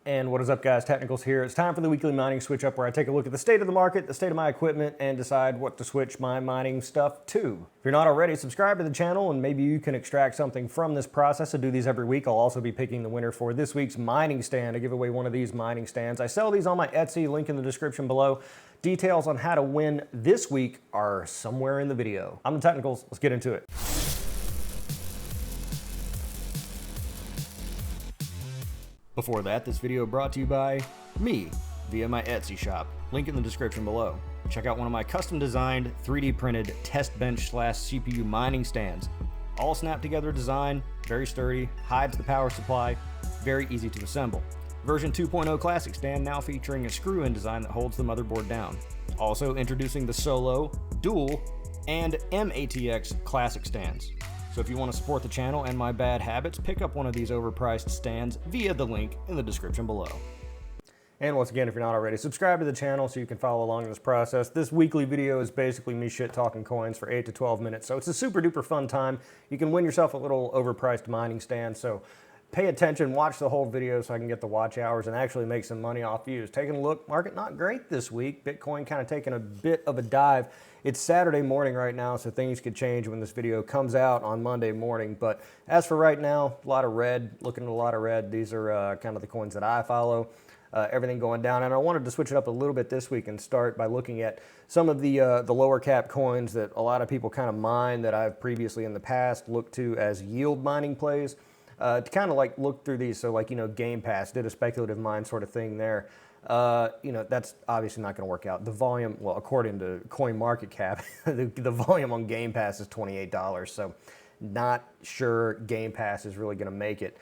And what is up, guys? Technicals here. It's time for the weekly mining switch up where I take a look at the state of the market, the state of my equipment, and decide what to switch my mining stuff to. If you're not already, subscribe to the channel and maybe you can extract something from this process. I do these every week. I'll also be picking the winner for this week's mining stand. I give away one of these mining stands. I sell these on my Etsy, link in the description below. Details on how to win this week are somewhere in the video. I'm the Technicals. Let's get into it. Before that, this video brought to you by me via my Etsy shop, link in the description below. Check out one of my custom designed 3D printed test bench / CPU mining stands. All snap together design, very sturdy, hides the power supply, very easy to assemble. Version 2.0 classic stand now featuring a screw-in design that holds the motherboard down. Also introducing the Solo, Dual, and MATX classic stands. So if you want to support the channel and my bad habits, pick up one of these overpriced stands via the link in the description below. And once again, if you're not already, subscribe to the channel so you can follow along in this process. This weekly video is basically me shit-talking coins for 8 to 12 minutes, so it's a super duper fun time. You can win yourself a little overpriced mining stand, so pay attention, watch the whole video so I can get the watch hours and actually make some money off views. Taking a look, market not great this week. Bitcoin kind of taking a bit of a dive. It's Saturday morning right now, so things could change when this video comes out on Monday morning. But as for right now, a lot of red, looking at a lot of red. These are kind of the coins that I follow. Everything going down. And I wanted to switch it up a little bit this week and start by looking at some of the lower cap coins that a lot of people kind of mine that I've previously in the past looked to as yield mining plays. To kind of like look through these, so like, you know, Game Pass did a speculative mine sort of thing there. You know, that's obviously not going to work out. The volume, well, according to CoinMarketCap, the volume on Game Pass is $28, so not sure Game Pass is really going to make it.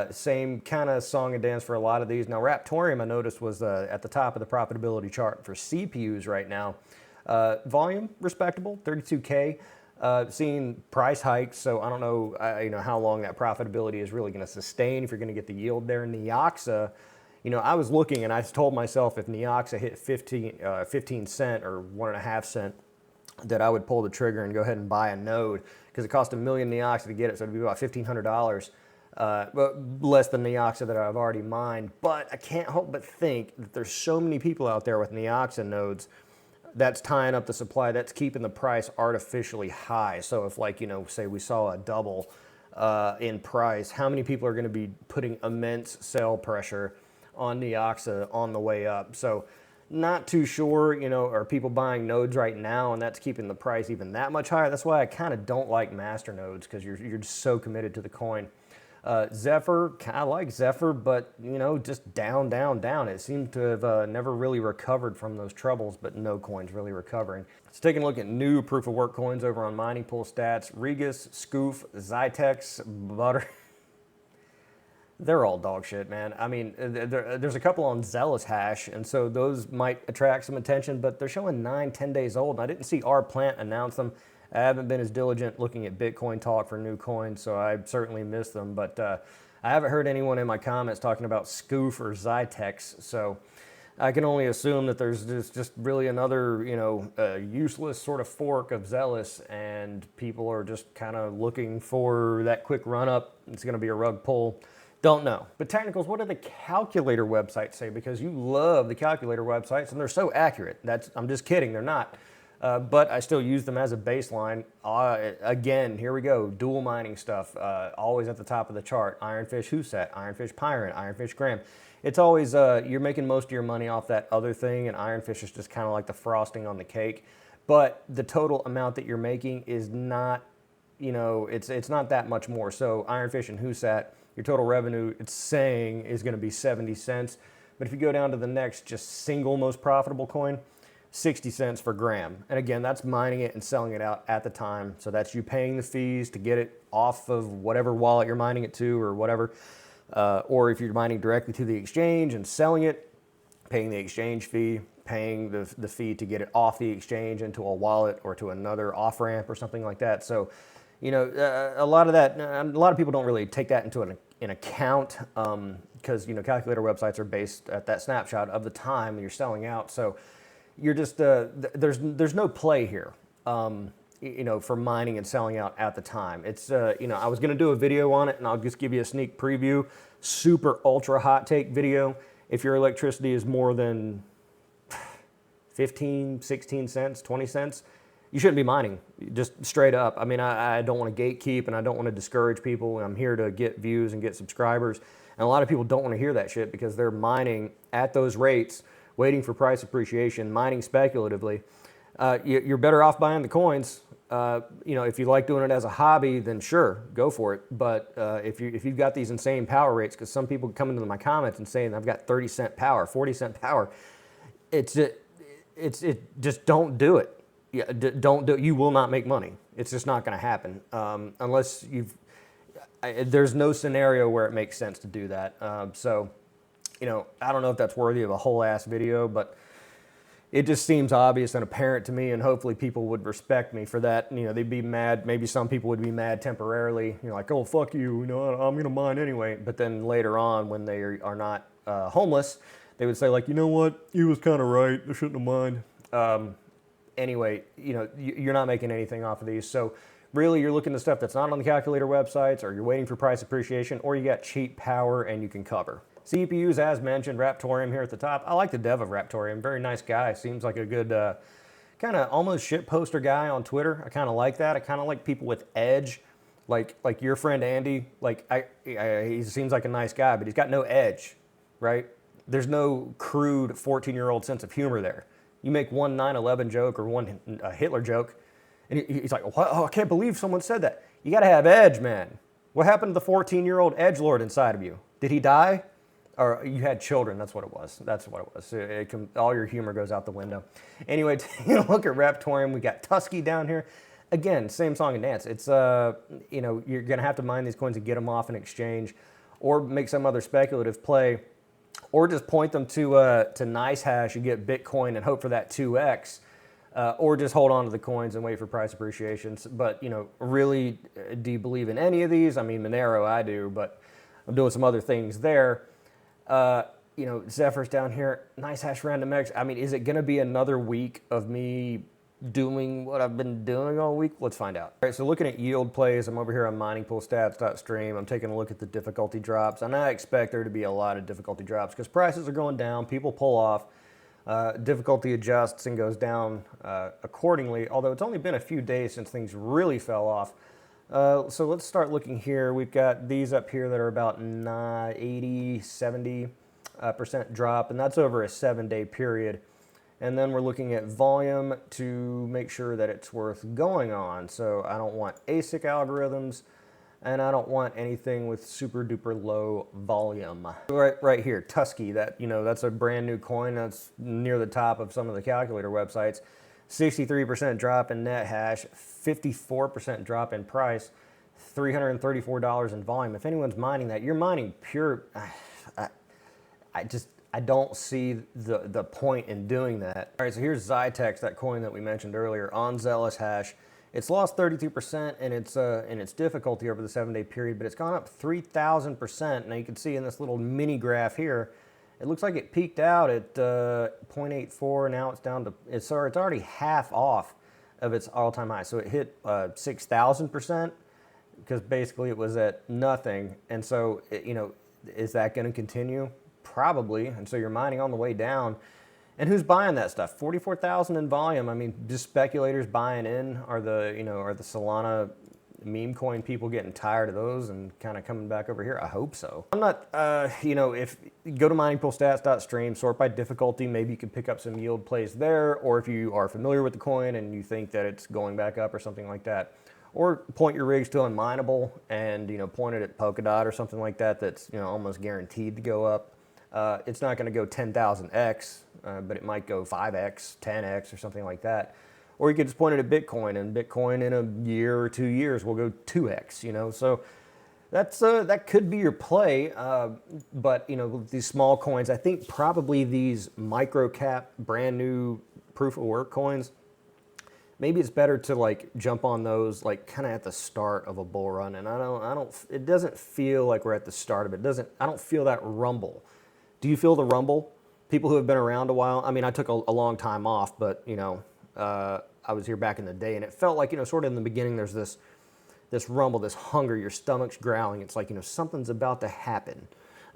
Same kind of song and dance for a lot of these. Now, Raptorium, I noticed, was at the top of the profitability chart for CPUs right now. Volume, respectable, 32K. Seeing price hikes, so I don't know, you know, how long that profitability is really going to sustain if you're going to get the yield there. Neoxa, you know, I was looking and I told myself if Neoxa hit 15 cent or 1.5 cent, that I would pull the trigger and go ahead and buy a node because it cost $1 million Neoxa to get it, so it'd be about $1,500. But less than Neoxa that I've already mined. But I can't help but think that there's so many people out there with Neoxa nodes that's tying up the supply, that's keeping the price artificially high. So if, like, you know, say we saw a double in price, how many people are going to be putting immense sell pressure on Neoxa on the way up? So not too sure, you know, are people buying nodes right now and that's keeping the price even that much higher? That's why I kind of don't like master nodes, because you're just so committed to the coin. ZEPH, I like ZEPH, but, you know, just down, down, down. It seemed to have never really recovered from those troubles, but no coin's really recovering. Let's take a look at new proof of work coins over on Mining Pool Stats. Regus, Scoof, Zytex, Butter. They're all dog shit, man. I mean, there's a couple on Zealous Hash, and so those might attract some attention, but they're showing 9-10 days old, and I didn't see our plant announce them. I haven't been as diligent looking at Bitcoin talk for new coins, so I certainly missed them. But I haven't heard anyone in my comments talking about Scoof or Zytex, so I can only assume that there's just really another, you know, useless sort of fork of Zealous, and people are just kind of looking for that quick run-up. It's going to be a rug pull. Don't know. But Technicals, what do the calculator websites say? Because you love the calculator websites, and they're so accurate. I'm just kidding, they're not. But I still use them as a baseline. Again, here we go, dual mining stuff, always at the top of the chart. Ironfish Husat, Ironfish Pirate, Ironfish Graham. It's always, you're making most of your money off that other thing, and Ironfish is just kind of like the frosting on the cake. But the total amount that you're making is not, you know, it's not that much more. So Ironfish and Husat, your total revenue, it's saying, is going to be 70 cents. But if you go down to the next just single most profitable coin, 60 cents for Graham. And again, that's mining it and selling it out at the time. So that's you paying the fees to get it off of whatever wallet you're mining it to or whatever. Or if you're mining directly to the exchange and selling it, paying the exchange fee, paying the fee to get it off the exchange into a wallet or to another off-ramp or something like that. So, you know, a lot of people don't really take that into an account because, you know, calculator websites are based at that snapshot of the time you're selling out. So you're just, there's no play here. for mining and selling out at the time. It's, I was going to do a video on it, and I'll just give you a sneak preview. Super ultra hot take video. If your electricity is more than 15, 16 cents, 20 cents, you shouldn't be mining, just straight up. I mean, I don't want to gatekeep, and I don't want to discourage people. I'm here to get views and get subscribers. And a lot of people don't want to hear that shit because they're mining at those rates, waiting for price appreciation, mining speculatively. You're better off buying the coins. If you like doing it as a hobby, then sure, go for it. But if you've got these insane power rates, because some people come into my comments and saying I've got 30-cent power, 40-cent power, it's just don't do it. Yeah, don't do it. You will not make money. It's just not going to happen unless there's no scenario where it makes sense to do that. So, I don't know if that's worthy of a whole ass video, but it just seems obvious and apparent to me, and hopefully people would respect me for that. They'd be mad. Maybe some people would be mad temporarily. Like, oh, fuck you. I'm going to mine anyway. But then later on, when they are not homeless, they would say, like, you know what? He was kind of right. I shouldn't have mined. Anyway, you're not making anything off of these. So really, you're looking at stuff that's not on the calculator websites, or you're waiting for price appreciation, or you got cheap power and you can cover. CPUs, as mentioned, Raptorium here at the top. I like the dev of Raptorium. Very nice guy. Seems like a good kind of almost shit poster guy on Twitter. I kind of like that. I kind of like people with edge, like your friend Andy. He seems like a nice guy, but he's got no edge, right? There's no crude 14-year-old sense of humor there. You make one 9/11 joke or one Hitler joke, and he's like, oh, I can't believe someone said that. You got to have edge, man. What happened to the 14-year-old edgelord inside of you? Did he die? Or you had children, that's what it was. That's what it was. All your humor goes out the window. Anyway, look at Raptorium. We got Tusky down here. Again, same song and dance. It's, you're going to have to mine these coins and get them off in exchange, or make some other speculative play, or just point them to NiceHash and get Bitcoin and hope for that 2x, or just hold on to the coins and wait for price appreciations. But, really, do you believe in any of these? I mean, Monero, I do, but I'm doing some other things there. Zephyr's down here, NiceHash Random X. I mean, is it going to be another week of me doing what I've been doing all week? Let's find out. All right, so looking at yield plays, I'm over here on miningpoolstats.stream. I'm taking a look at the difficulty drops, and I expect there to be a lot of difficulty drops because prices are going down, people pull off, difficulty adjusts and goes down accordingly, although it's only been a few days since things really fell off. So let's start looking here. We've got these up here that are about 80, 70% drop, and that's over a 7-day period. And then we're looking at volume to make sure that it's worth going on. So I don't want ASIC algorithms, and I don't want anything with super duper low volume. Right here, Tusky, that's a brand new coin that's near the top of some of the calculator websites. 63% drop in net hash, 54% drop in price, $334 in volume. If anyone's mining that, you're mining pure. I don't see the point in doing that. All right, so here's ZEPH, that coin that we mentioned earlier, on Zealous Hash. It's lost 32% in its difficulty over the 7-day period, but it's gone up 3,000%. Now you can see in this little mini graph here, it looks like it peaked out at 0.84. Now it's down to, it's already half off of its all-time high. So it hit 6,000% because basically it was at nothing. And so, is that going to continue? Probably. And so you're mining on the way down. And who's buying that stuff? 44,000 in volume. I mean, just speculators buying in. Are the Solana meme coin people getting tired of those and kind of coming back over here? I hope so. I'm not, if you go to miningpoolstats.stream, sort by difficulty, maybe you could pick up some yield plays there, or if you are familiar with the coin and you think that it's going back up or something like that, or point your rigs to unminable and, point it at Polkadot or something like that that's, almost guaranteed to go up. It's not going to go 10,000x, but it might go 5x, 10x, or something like that. Or you could just point it at Bitcoin, and Bitcoin in a year or 2 years will go 2x, So that could be your play. But, with these small coins, I think probably these micro cap, brand new proof of work coins, maybe it's better to jump on those kind of at the start of a bull run. And it doesn't feel like we're at the start of it. I don't feel that rumble. Do you feel the rumble? People who have been around a while. I mean, I took a long time off, but I I was here back in the day, and it felt like, sort of in the beginning, there's this rumble, this hunger, your stomach's growling. It's like, something's about to happen,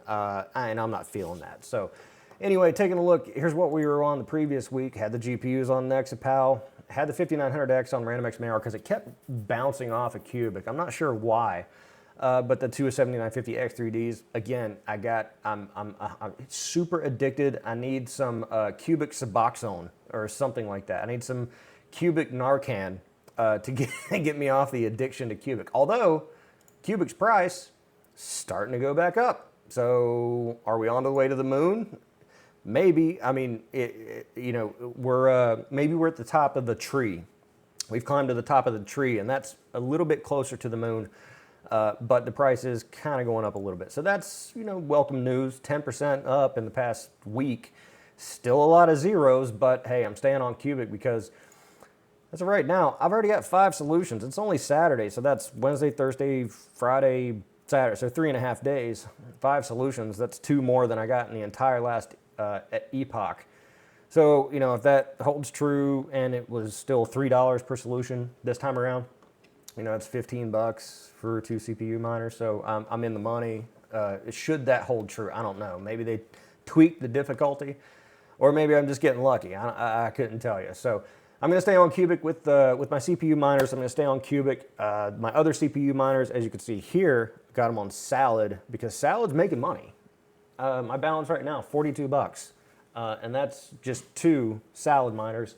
and I'm not feeling that. So anyway, taking a look, here's what we were on the previous week. Had the GPUs on Nexapal, had the 5900X on Random X Mayor because it kept bouncing off a cubic. I'm not sure why. But the two 7950X3Ds, again, I'm super addicted. I need some cubic Suboxone or something like that. I need some cubic Narcan to get me off the addiction to cubic. Although cubic's price starting to go back up. So are we on the way to the moon? Maybe. I mean, maybe we're at the top of the tree. We've climbed to the top of the tree, and that's a little bit closer to the moon. But the price is kind of going up a little bit. So that's, welcome news. 10% up in the past week. Still a lot of zeros, but hey, I'm staying on cubic because as of right now, I've already got 5 solutions. It's only Saturday, so that's Wednesday, Thursday, Friday, Saturday. So 3.5 days, 5 solutions. That's 2 more than I got in the entire last epoch. So, if that holds true and it was still $3 per solution this time around, it's $15 for 2 CPU miners. So I'm in the money. Should that hold true? I don't know. Maybe they tweaked the difficulty, or maybe I'm just getting lucky. I couldn't tell you. So I'm going to stay on cubic with my CPU miners. I'm going to stay on cubic. My other CPU miners, as you can see here, got them on Salad because Salad's making money. My balance right now, $42, and that's just 2 Salad miners,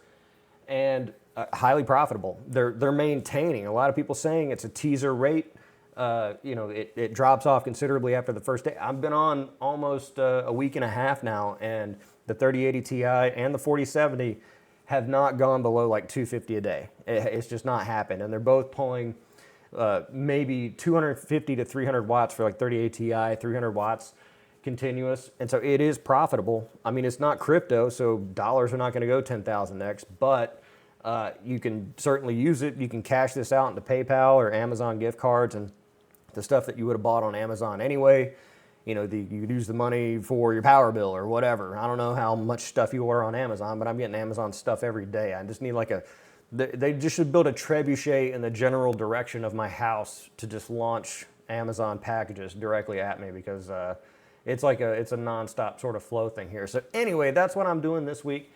and highly profitable. They're maintaining. A lot of people saying it's a teaser rate. It drops off considerably after the first day. I've been on almost a week and a half now, and the 3080 Ti and the 4070 have not gone below like 250 a day. It's just not happened, and they're both pulling maybe 250 to 300 watts for like 3080 Ti, 300 watts continuous, and so it is profitable. I mean, it's not crypto, so dollars are not going to go 10,000x, but you can certainly use it. You can cash this out into PayPal or Amazon gift cards and the stuff that you would have bought on Amazon anyway. You could use the money for your power bill or whatever. I don't know how much stuff you order on Amazon, but I'm getting Amazon stuff every day. I just need they just should build a trebuchet in the general direction of my house to just launch Amazon packages directly at me because it's a nonstop sort of flow thing here. So anyway, that's what I'm doing this week.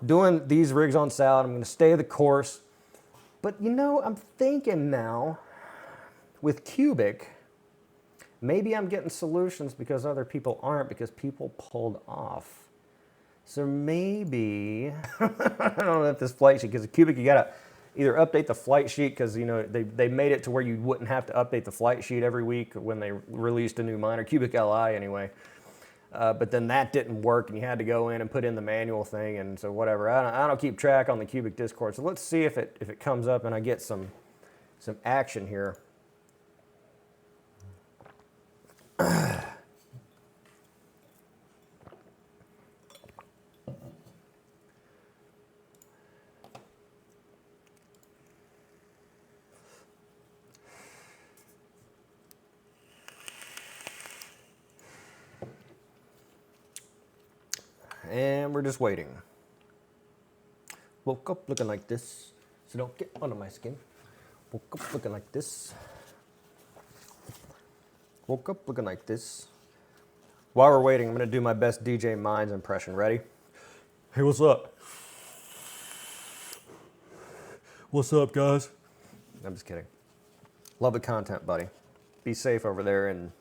Doing these rigs on Salad. I'm going to stay the course. But I'm thinking now with cubic, maybe I'm getting solutions because other people aren't, because people pulled off. So maybe, I don't know if this flight sheet, because cubic, you got to either update the flight sheet because, they made it to where you wouldn't have to update the flight sheet every week when they released a new miner, cubic LI anyway. But then that didn't work, and you had to go in and put in the manual thing, and so whatever. I don't keep track on the cubic Discord, so let's see if it comes up and I get some action here. And we're just waiting. Woke up looking like this, so don't get under my skin. Woke up looking like this. Woke up looking like this. While we're waiting, I'm going to do my best DJ Minds impression. Ready? Hey, what's up? What's up, guys? I'm just kidding. Love the content, buddy. Be safe over there in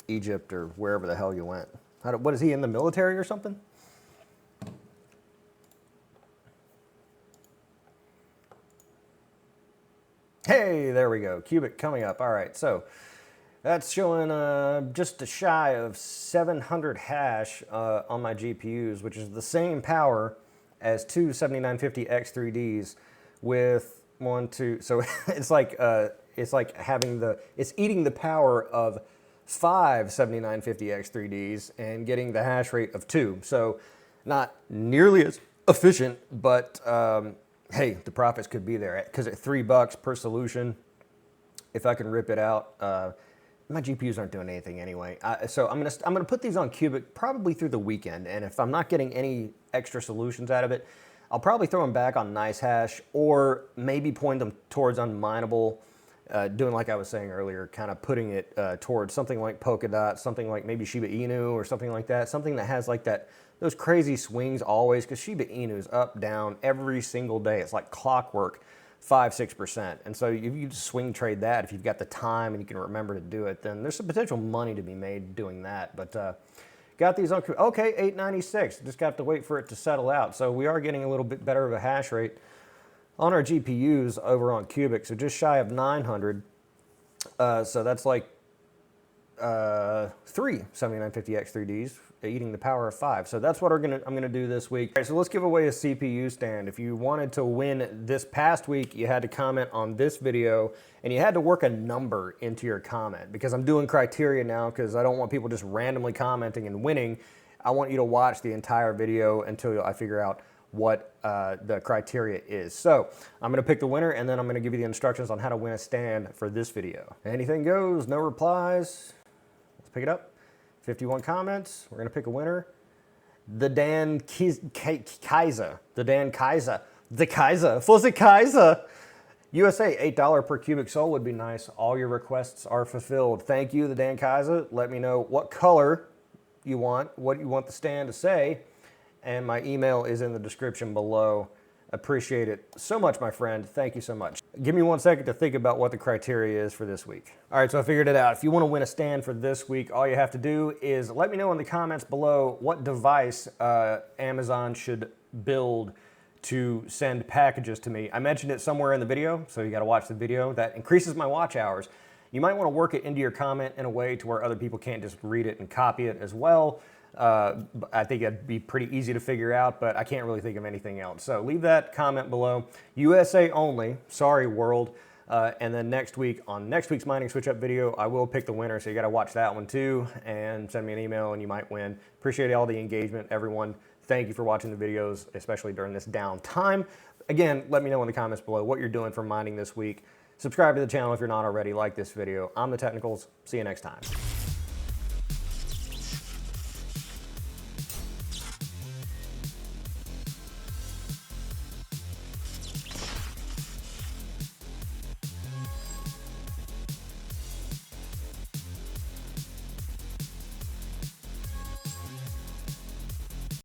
Egypt or wherever the hell you went. What is he, in the military or something? Hey, there we go. Cubic coming up. All right, so that's showing just shy of 700 hash on my GPUs, which is the same power as 2 7950X3Ds with 1, 2. So it's like it's eating the power of 5 7950X3Ds and getting the hash rate of 2. So not nearly as efficient, but hey, the profits could be there because at $3 per solution, if I can rip it out, my GPUs aren't doing anything anyway. So I'm gonna put these on cubic probably through the weekend, and if I'm not getting any extra solutions out of it, I'll probably throw them back on NiceHash or maybe point them towards unminable, doing like I was saying earlier, kind of putting it towards something like Polkadot, something like maybe Shiba Inu or something like that, something that has like those crazy swings always, because Shiba Inu is up, down every single day. It's like clockwork, 5-6%. And so if you just swing trade that, if you've got the time and you can remember to do it, then there's some potential money to be made doing that. But got these on, okay, 896. Just got to wait for it to settle out. So we are getting a little bit better of a hash rate on our GPUs over on Cubic. So just shy of 900. So that's like 3 7950X 3Ds eating the power of 5. So that's what I'm gonna do this week. All right, so let's give away a CPU stand. If you wanted to win this past week, you had to comment on this video and you had to work a number into your comment, because I'm doing criteria now, because I don't want people just randomly commenting and winning. I want you to watch the entire video until I figure out what the criteria is. So I'm gonna pick the winner, and then I'm gonna give you the instructions on how to win a stand for this video. Anything goes, no replies. Let's pick it up. 51 comments. We're gonna pick a winner. The Dan Kaiser. The Dan Kaiser. The Kaiser. For the Kaiser. USA, $8 per cubic soul would be nice. All your requests are fulfilled. Thank you, the Dan Kaiser. Let me know what color you want, what you want the stand to say, and my email is in the description below. Appreciate it so much, my friend. Thank you so much. Give me 1 second to think about what the criteria is for this week. All right, so I figured it out. If you want to win a stand for this week, all you have to do is let me know in the comments below what device Amazon should build to send packages to me. I mentioned it somewhere in the video, so you got to watch the video. That increases my watch hours. You might want to work it into your comment in a way to where other people can't just read it and copy it as well. I think it'd be pretty easy to figure out, but I can't really think of anything else. So leave that comment below. USA only, sorry world. And then next week, on next week's Mining Switch Up video, I will pick the winner, so you gotta watch that one too, and send me an email and you might win. Appreciate all the engagement, everyone. Thank you for watching the videos, especially during this downtime. Again, let me know in the comments below what you're doing for mining this week. Subscribe to the channel if you're not already. Like this video. I'm TheTechnicals. See you next time.